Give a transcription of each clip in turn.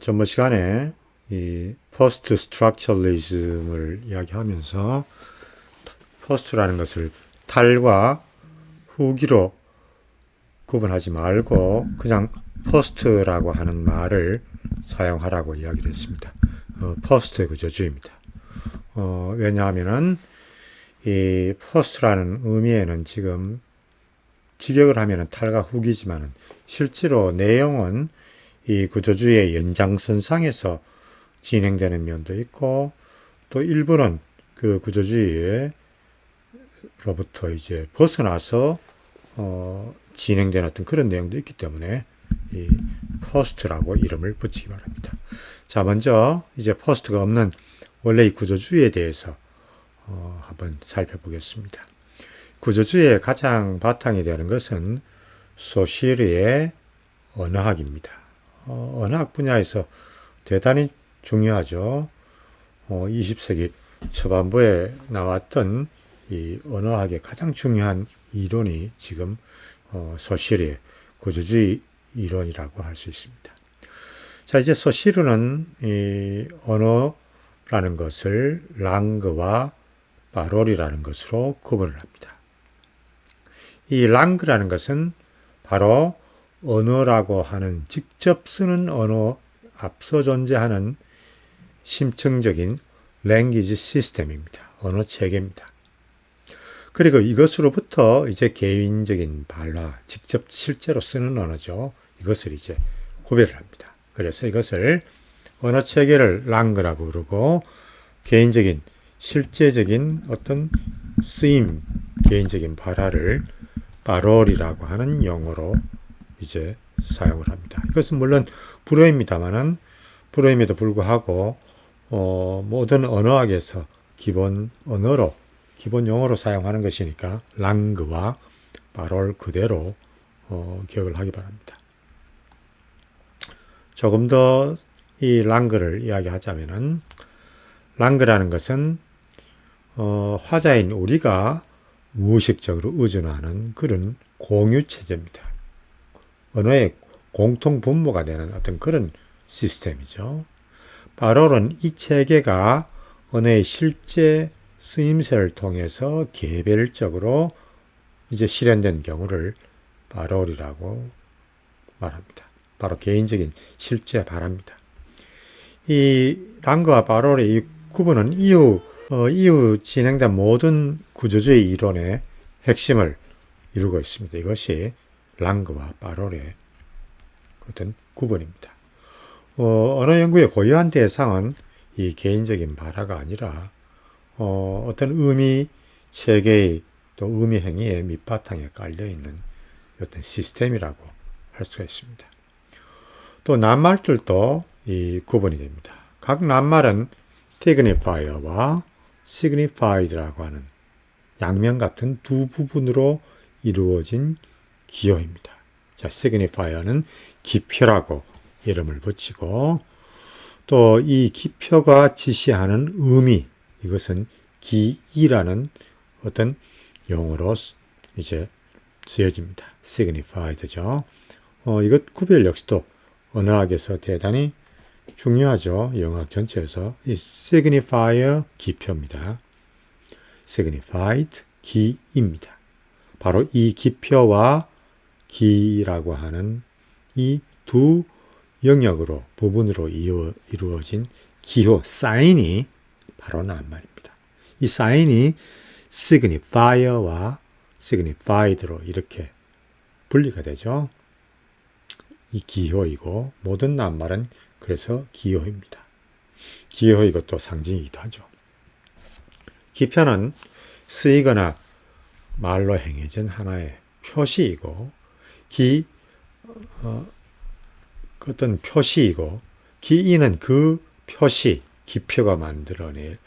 전번 시간에 이 Post Structuralism을 이야기하면서 Post라는 것을 탈과 후기로 구분하지 말고 그냥 Post라고 하는 말을 사용하라고 이야기를 했습니다. Post의 구조주의입니다. 왜냐하면은 이 Post라는 의미에는 지금 직역을 하면은 탈과 후기지만은 실제로 내용은 이 구조주의의 연장선상에서 진행되는 면도 있고 또 일부는 그 구조주의로부터 이제 벗어나서 진행되는 어떤 그런 내용도 있기 때문에 이 포스트라고 이름을 붙이기 바랍니다. 자, 먼저 이제 포스트가 없는 원래 이 구조주의에 대해서 한번 살펴보겠습니다. 구조주의의 가장 바탕이 되는 것은 소시르의 언어학입니다. 언어학 분야에서 대단히 중요하죠. 20세기 초반부에 나왔던 이 언어학의 가장 중요한 이론이 지금 소시르의 구조주의 이론이라고 할 수 있습니다. 자, 이제 소시르는 이 언어라는 것을 랑그와 바롤이라는 것으로 구분을 합니다. 이 랑그라는 것은 바로 언어라고 하는 직접 쓰는 언어 앞서 존재하는 심층적인 랭귀지 시스템입니다. 언어 체계입니다. 그리고 이것으로부터 이제 개인적인 발화, 직접 실제로 쓰는 언어죠. 이것을 이제 구별을 합니다. 그래서 이것을 언어 체계를 랑그라고 부르고 개인적인 실제적인 어떤 쓰임, 개인적인 발화를 바롤이라고 하는 용어로 이제 사용을 합니다. 이것은 물론 불어입니다만은 불어임에도 불구하고 모든 언어학에서 기본 언어로 기본 용어로 사용하는 것이니까 랑그와 바롤 그대로 기억을 하기 바랍니다. 조금 더 이 랑그를 이야기하자면은 랑그라는 것은 화자인 우리가 무의식적으로 의존하는 그런 공유 체제입니다. 언어의 공통 분모가 되는 어떤 그런 시스템이죠. 바롤은 이 체계가 언어의 실제 쓰임새를 통해서 개별적으로 이제 실현된 경우를 바롤이라고 말합니다. 바로 개인적인 실제 발화입니다. 이 랑그와 바롤의 이 구분은 이후 진행된 모든 구조주의 이론의 핵심을 이루고 있습니다. 이것이 랑그와 바롤의 어떤 구분입니다. 언어 연구의 고유한 대상은 이 개인적인 발화가 아니라 어떤 의미 체계의 또 의미 행위의 밑바탕에 깔려 있는 어떤 시스템이라고 할 수가 있습니다. 또 낱말들도 이 구분이 됩니다. 각 낱말은 signifier와 signified라고 하는 양면 같은 두 부분으로 이루어진 기호입니다. 자, signifier는 기표라고 이름을 붙이고 또 이 기표가 지시하는 의미, 이것은 기이라는 어떤 용어로 이제 쓰여집니다. signified죠. 이것 구별 역시도 언어학에서 대단히 중요하죠. 영어학 전체에서 이 signifier 기표입니다. signified 기입니다. 바로 이 기표와 기라고 하는 이 두 영역으로 부분으로 이루어진 기호 사인이 바로 낱말입니다. 이 사인이 signifier와 signified로 이렇게 분리가 되죠. 이 기호이고 모든 낱말은 그래서 기호입니다. 기호이고 또 상징이기도 하죠. 기표는 쓰이거나 말로 행해진 하나의 표시이고 어떤 표시이고 기인은 그 표시, 기표가 만들어낼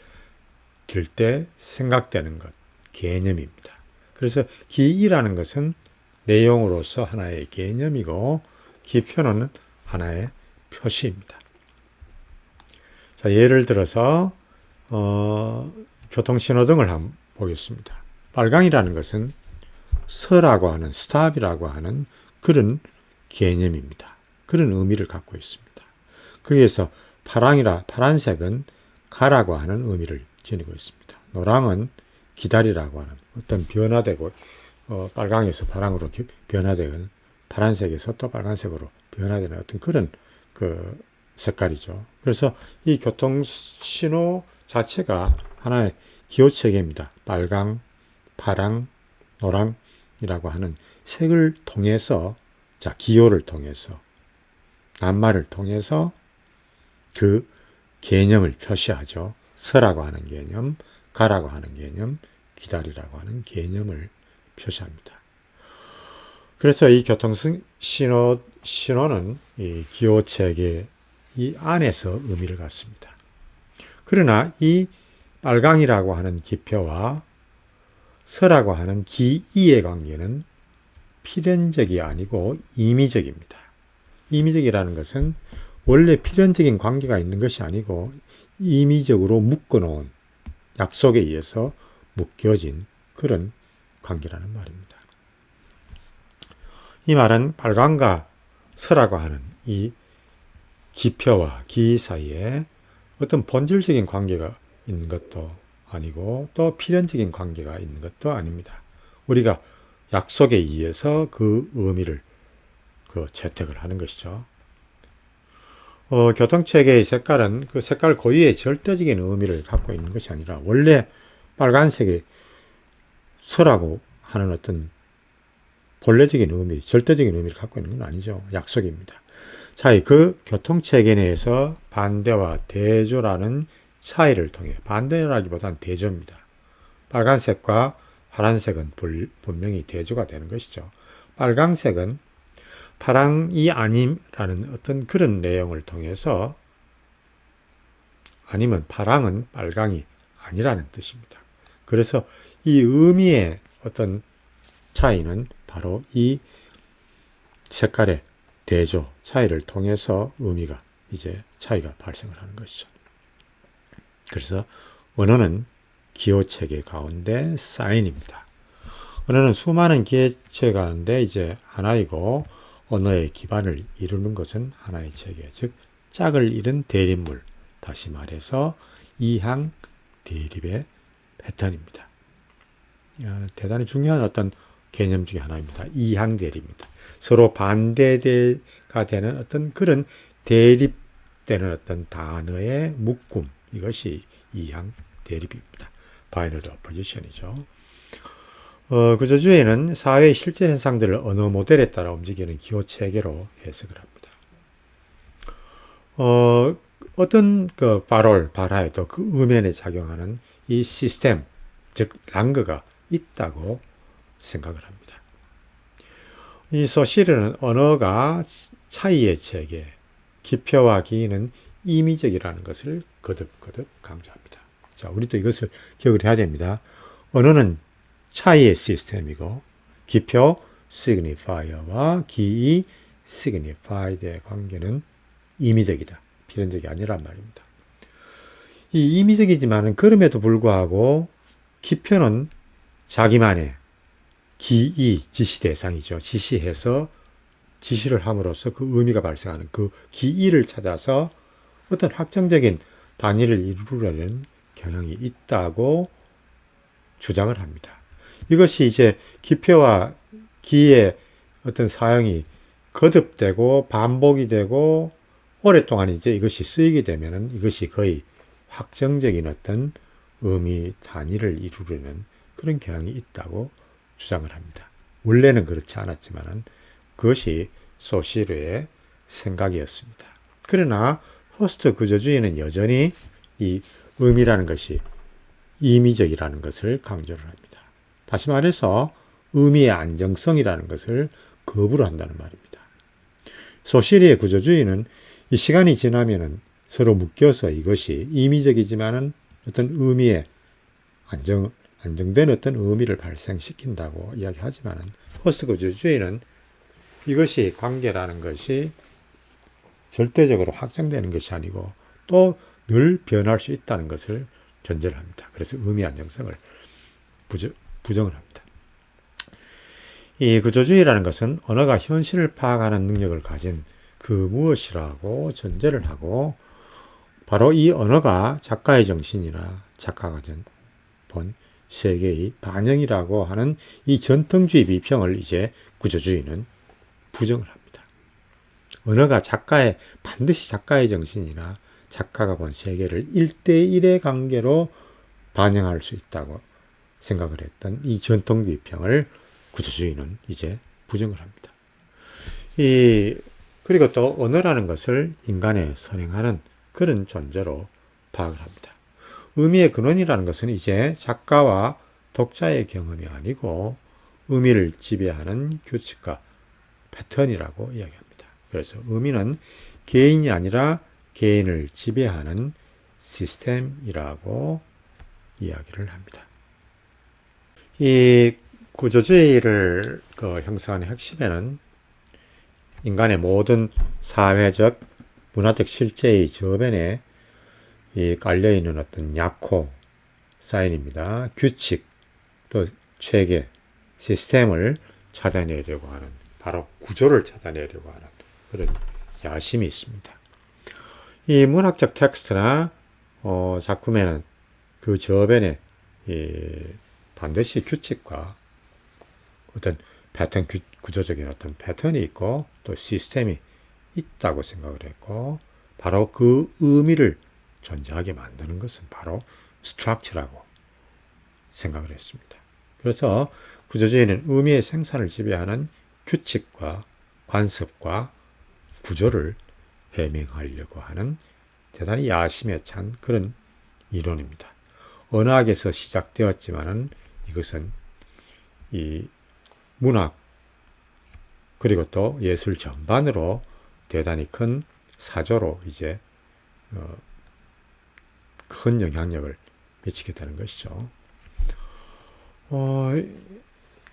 때 생각되는 것, 개념입니다. 그래서 기이라는 것은 내용으로서 하나의 개념이고 기표는 하나의 표시입니다. 자, 예를 들어서 교통신호등을 한번 보겠습니다. 빨강이라는 것은 서라고 하는, 스탑이라고 하는 그런 개념입니다. 그런 의미를 갖고 있습니다. 거기에서 파란색은 가라고 하는 의미를 지니고 있습니다. 노랑은 기다리라고 하는 어떤 변화되고 빨강에서 파랑으로 변화되는 파란색에서 또 빨간색으로 변화되는 어떤 그런 그 색깔이죠. 그래서 이 교통신호 자체가 하나의 기호체계입니다. 빨강, 파랑, 노랑이라고 하는 색을 통해서, 자, 기호를 통해서, 낱말을 통해서 그 개념을 표시하죠. 서라고 하는 개념, 가라고 하는 개념, 기다리라고 하는 개념을 표시합니다. 그래서 이 교통신호는 이 기호체계 이 안에서 의미를 갖습니다. 그러나 이 빨강이라고 하는 기표와 서라고 하는 기이의 관계는 필연적이 아니고 임의적입니다. 임의적이라는 것은 원래 필연적인 관계가 있는 것이 아니고 임의적으로 묶어놓은 약속에 의해서 묶여진 그런 관계라는 말입니다. 이 말은 빨강과 서라고 하는 이 기표와 기 사이에 어떤 본질적인 관계가 있는 것도 아니고 또 필연적인 관계가 있는 것도 아닙니다. 우리가 약속에 의해서 그 의미를 채택을 하는 것이죠. 교통체계의 색깔은 그 색깔 고유의 절대적인 의미를 갖고 있는 것이 아니라 원래 빨간색이 서라고 하는 어떤 본래적인 의미, 절대적인 의미를 갖고 있는 건 아니죠. 약속입니다. 자, 그 교통체계 내에서 반대와 대조라는 차이를 통해, 반대라기보다는 대조입니다. 빨간색과 파란색은 분명히 대조가 되는 것이죠. 빨강색은 파랑이 아님라는 어떤 그런 내용을 통해서, 아니면 파랑은 빨강이 아니라는 뜻입니다. 그래서 이 의미의 어떤 차이는 바로 이 색깔의 대조, 차이를 통해서 의미가 이제 차이가 발생을 하는 것이죠. 그래서 언어는 기호체계 가운데 사인입니다. 언어는 수많은 기호체계 가운데 이제 하나이고, 언어의 기반을 이루는 것은 하나의 체계, 즉 짝을 잃은 대립물, 다시 말해서 이항 대립의 패턴입니다. 대단히 중요한 어떤 개념 중에 하나입니다. 이항 대립입니다. 서로 반대가 되는 어떤 그런 대립되는 어떤 단어의 묶음, 이것이 이항 대립입니다. 바이너리 오포지션이죠. 구조주의는 사회의 실제 현상들을 언어 모델에 따라 움직이는 기호체계로 해석을 합니다. 어떤 그 발화에도 그 음연에 작용하는 이 시스템, 즉 랑그가 있다고 생각을 합니다. 이 소시르는 언어가 차이의 체계, 기표와 기인은 임의적이라는 것을 거듭거듭 강조합니다. 자, 우리도 이것을 기억을 해야 됩니다. 언어는 차이의 시스템이고, 기표 signifier와 기이 signified의 관계는 임의적이다. 필연적이 아니란 말입니다. 이 임의적이지만은 그럼에도 불구하고 기표는 자기만의 기이, 지시 대상이죠. 지시해서 지시를 함으로써 그 의미가 발생하는 그 기이를 찾아서 어떤 확정적인 단위를 이루려는 경향이 있다고 주장을 합니다. 이것이 이제 기표와 기의 어떤 사용이 거듭되고 반복이 되고 오랫동안 이제 이것이 쓰이게 되면은 이것이 거의 확정적인 어떤 의미 단위를 이루려는 그런 경향이 있다고 주장을 합니다. 원래는 그렇지 않았지만은 그것이 소시르의 생각이었습니다. 그러나 포스트 구조주의는 여전히 이 의미라는 것이 임의적이라는 것을 강조를 합니다. 다시 말해서 의미의 안정성이라는 것을 거부를 한다는 말입니다. 소시르의 구조주의는 이 시간이 지나면은 서로 묶여서 이것이 임의적이지만은 어떤 의미의 안정된 어떤 의미를 발생시킨다고 이야기하지만은 포스트 구조주의는 이것이 관계라는 것이 절대적으로 확정되는 것이 아니고 또 늘 변할 수 있다는 것을 전제를 합니다. 그래서 의미 안정성을 부정을 합니다. 이 구조주의라는 것은 언어가 현실을 파악하는 능력을 가진 그 무엇이라고 전제를 하고 바로 이 언어가 작가의 정신이나 작가가 본 세계의 반영이라고 하는 이 전통주의 비평을 이제 구조주의는 부정을 합니다. 언어가 반드시 작가의 정신이나 작가가 본 세계를 1대1의 관계로 반영할 수 있다고 생각을 했던 이 전통주의 비평을 구조주의는 이제 부정을 합니다. 그리고 또 언어라는 것을 인간에 선행하는 그런 존재로 파악을 합니다. 의미의 근원이라는 것은 이제 작가와 독자의 경험이 아니고 의미를 지배하는 규칙과 패턴이라고 이야기합니다. 그래서 의미는 개인이 아니라 개인을 지배하는 시스템이라고 이야기를 합니다. 이 구조주의를 형성하는 핵심에는 인간의 모든 사회적, 문화적 실제의 저변에 깔려있는 어떤 약호, 사인입니다. 규칙, 또 체계, 시스템을 찾아내려고 하는, 바로 구조를 찾아내려고 하는 그런 야심이 있습니다. 이 문학적 텍스트나 작품에는 그 저변에 반드시 규칙과 어떤 패턴, 구조적인 어떤 패턴이 있고 또 시스템이 있다고 생각을 했고, 바로 그 의미를 존재하게 만드는 것은 바로 스트럭처라고 생각을 했습니다. 그래서 구조주의는 의미의 생산을 지배하는 규칙과 관습과 구조를 해명하려고 하는 대단히 야심에 찬 그런 이론입니다. 언어학에서 시작되었지만은 이것은 이 문학 그리고 또 예술 전반으로 대단히 큰 사조로 이제 큰 영향력을 미치게 되는 것이죠.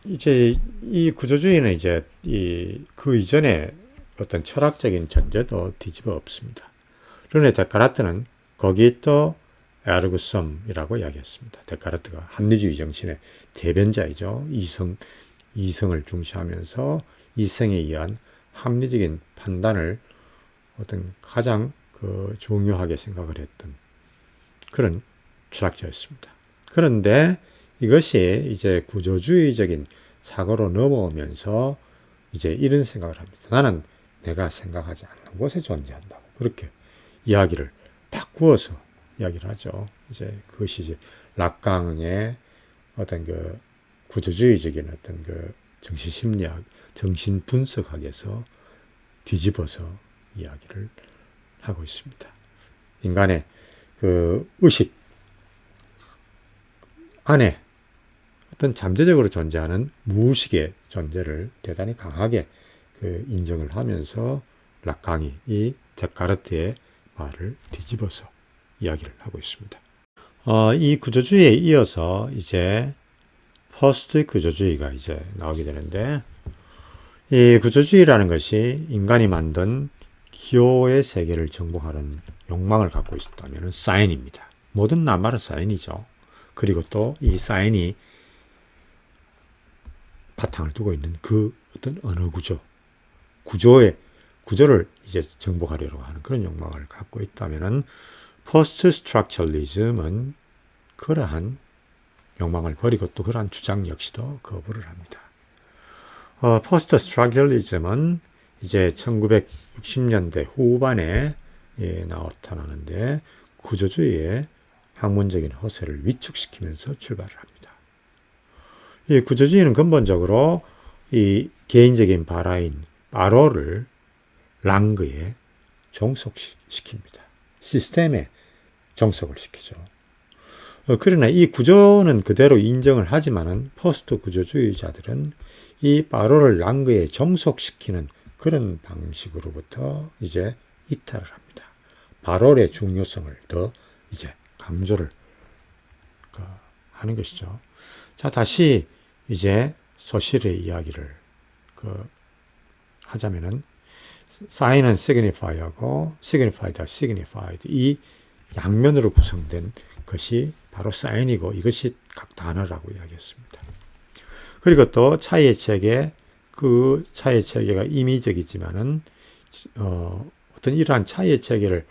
이제 이 구조주의는 이제 그 이전에 어떤 철학적인 전제도 뒤집어 엎습니다. 르네 데카르트는 거기또 에르고섬이라고 이야기했습니다. 데카르트가 합리주의 정신의 대변자이죠. 이성을 중시하면서 이성에 의한 합리적인 판단을 어떤 가장 중요하게 생각을 했던 그런 철학자였습니다. 그런데 이것이 이제 구조주의적인 사고로 넘어오면서 이제 이런 생각을 합니다. 나는 내가 생각하지 않는 곳에 존재한다고. 그렇게 이야기를 바꾸어서 이야기를 하죠. 이제 그것이 이제 락강의 어떤 구조주의적인 어떤 정신심리학, 정신분석학에서 뒤집어서 이야기를 하고 있습니다. 인간의 의식 안에 어떤 잠재적으로 존재하는 무의식의 존재를 대단히 강하게 인정을 하면서 락강이 이 데카르트의 말을 뒤집어서 이야기를 하고 있습니다. 이 구조주의에 이어서 이제 포스트 구조주의가 이제 나오게 되는데, 이 구조주의라는 것이 인간이 만든 기호의 세계를 정복하는 욕망을 갖고 있었다면 사인입니다. 모든 낱말은 사인이죠. 그리고 또 이 사인이 바탕을 두고 있는 그 어떤 언어 구조를 이제 정복하려고 하는 그런 욕망을 갖고 있다면은 포스트 스트럭처리즘은 그러한 욕망을 버리고 또 그러한 주장 역시도 거부를 합니다. 포스트 스트럭처리즘은 이제 1960년대 후반에 나타나는데 구조주의의 학문적인 허세를 위축시키면서 출발을 합니다. 이 구조주의는 근본적으로 이 개인적인 바라인 바로를 랑그에 종속시킵니다. 시스템에 종속을 시키죠. 그러나 이 구조는 그대로 인정을 하지만은 포스트 구조주의자들은 이 바로를 랑그에 종속시키는 그런 방식으로부터 이제 이탈을 합니다. 바로의 중요성을 더 이제 강조를 하는 것이죠. 자, 다시 이제 소실의 이야기를 하자면은 사인은 signify하고 signify다, signified 이 양면으로 구성된 것이 바로 사인이고 이것이 각 단어라고 이야기했습니다. 그리고 또 차이의 체계, 그 차이의 체계가 임의적이지만은 어떤 이러한 차이의 체계를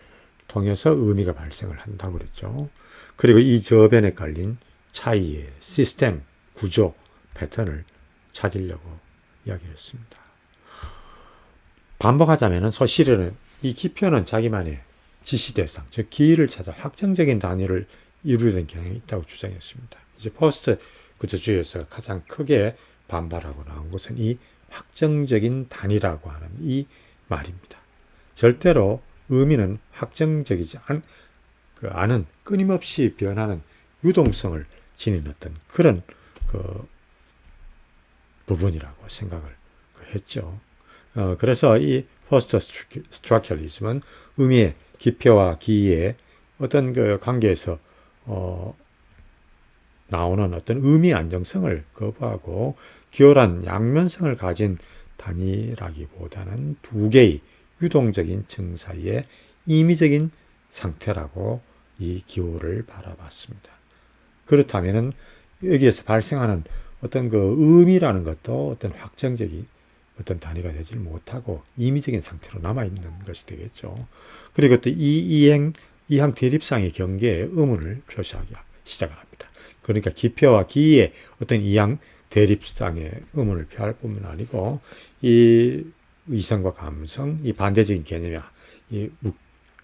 통해서 의미가 발생을 한다고 그랬죠. 그리고 이 저변에 깔린 차이의 시스템, 구조, 패턴을 찾으려고 이야기를 했습니다. 반복하자면 소실은 이 기표는 자기만의 지시 대상, 즉 기를 찾아 확정적인 단위를 이루려는 경향이 있다고 주장했습니다. 이제 퍼스트 구조주의에서 가장 크게 반발하고 나온 것은 이 확정적인 단위라고 하는 이 말입니다. 절대로 의미는 확정적이지 않은 끊임없이 변하는 유동성을 지닌 어떤 그런 부분이라고 생각을 했죠. 그래서 이 포스트 스트럭처리즘은 의미의 기표와 기의 어떤 그 관계에서 나오는 어떤 의미 안정성을 거부하고 기울한 양면성을 가진 단위라기보다는 두 개의 유동적인 층 사이의 임의적인 상태라고 이 기호를 바라봤습니다. 그렇다면 여기에서 발생하는 어떤 그 의미라는 것도 어떤 확정적인 어떤 단위가 되지 못하고 임의적인 상태로 남아있는 것이 되겠죠. 그리고 또 이항 대립상의 경계에 의문을 표시하기 시작을 합니다. 그러니까 기표와 기의 어떤 이항 대립상의 의문을 표할 뿐만 아니고 이 이성과 감성, 이 반대적인 개념이 이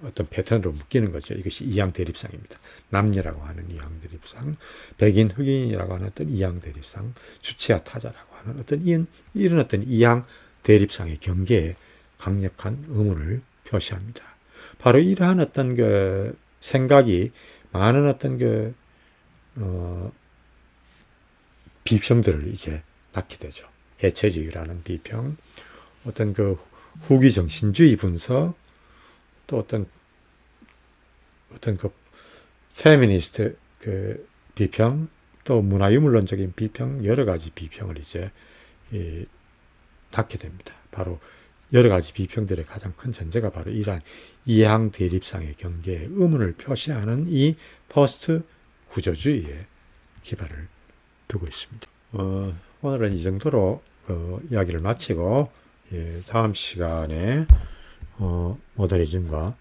어떤 패턴으로 묶이는 거죠. 이것이 이항 대립상입니다. 남녀라고 하는 이항 대립상, 백인, 흑인이라고 하는 어떤 이항 대립상, 주체와 타자라고 하는 어떤 이런 어떤 이항 대립상의 경계에 강력한 의문을 표시합니다. 바로 이러한 어떤 그 생각이 많은 어떤 비평들을 이제 낳게 되죠. 해체주의라는 비평, 어떤 그 후기 정신주의 분석, 또 어떤 그 페미니스트 그 비평, 또 문화유물론적인 비평, 여러 가지 비평을 이제 낳게 됩니다. 바로 여러 가지 비평들의 가장 큰 전제가 바로 이러한 이항 대립상의 경계에 의문을 표시하는 이 포스트 구조주의에 기반을 두고 있습니다. 오늘은 이 정도로 이야기를 마치고 다음 시간에 모더니즘과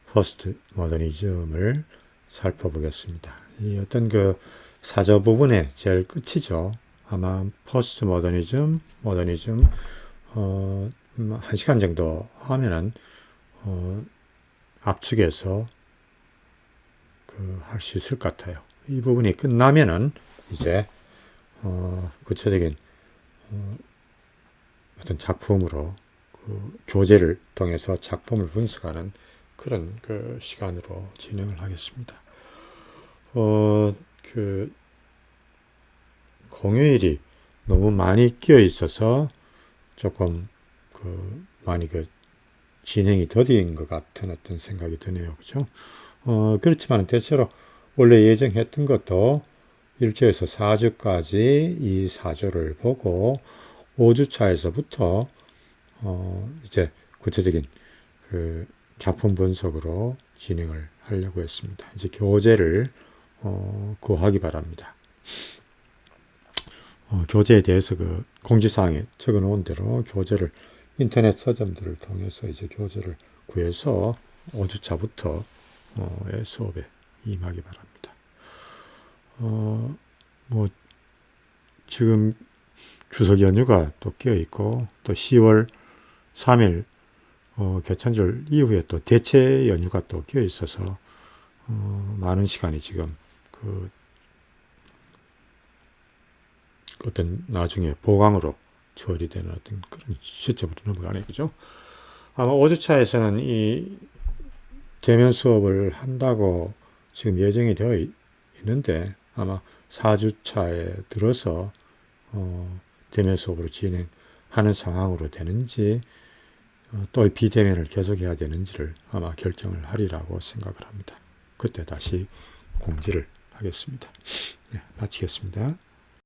포스트 모더니즘을 살펴보겠습니다. 이 어떤 그 사조 부분의 제일 끝이죠. 아마 포스트 모더니즘, 한 시간 정도 하면은 압축해서 할 수 있을 것 같아요. 이 부분이 끝나면은 이제 구체적인 어떤 작품으로 교재를 통해서 작품을 분석하는 그런 그 시간으로 진행을 하겠습니다. 공휴일이 너무 많이 끼어 있어서 조금 많이 진행이 더딘 것 같은 어떤 생각이 드네요. 그죠? 그렇지만 대체로 원래 예정했던 것도 1조에서 4조까지 이 4조를 보고 5주차에서부터 이제 구체적인 작품 분석으로 진행을 하려고 했습니다. 이제 교재를 구하기 바랍니다. 교재에 대해서 공지사항에 적어 놓은 대로 교재를 인터넷 서점들을 통해서 이제 교재를 구해서 5주차부터 수업에 임하기 바랍니다. 지금 추석 연휴가 또 끼어 있고 또 10월 3일 개천절 이후에 또 대체 연휴가 또 끼어 있어서 많은 시간이 지금 어떤 나중에 보강으로 처리되는 어떤 그런 시점으로 넘어가네, 그죠? 아마 5주차에서는 이 대면 수업을 한다고 지금 예정이 되어 있는데 아마 4주차에 들어서 대면 수업으로 진행하는 상황으로 되는지 또 비대면을 계속해야 되는지를 아마 결정을 하리라고 생각을 합니다. 그때 다시 공지를 하겠습니다. 네, 마치겠습니다.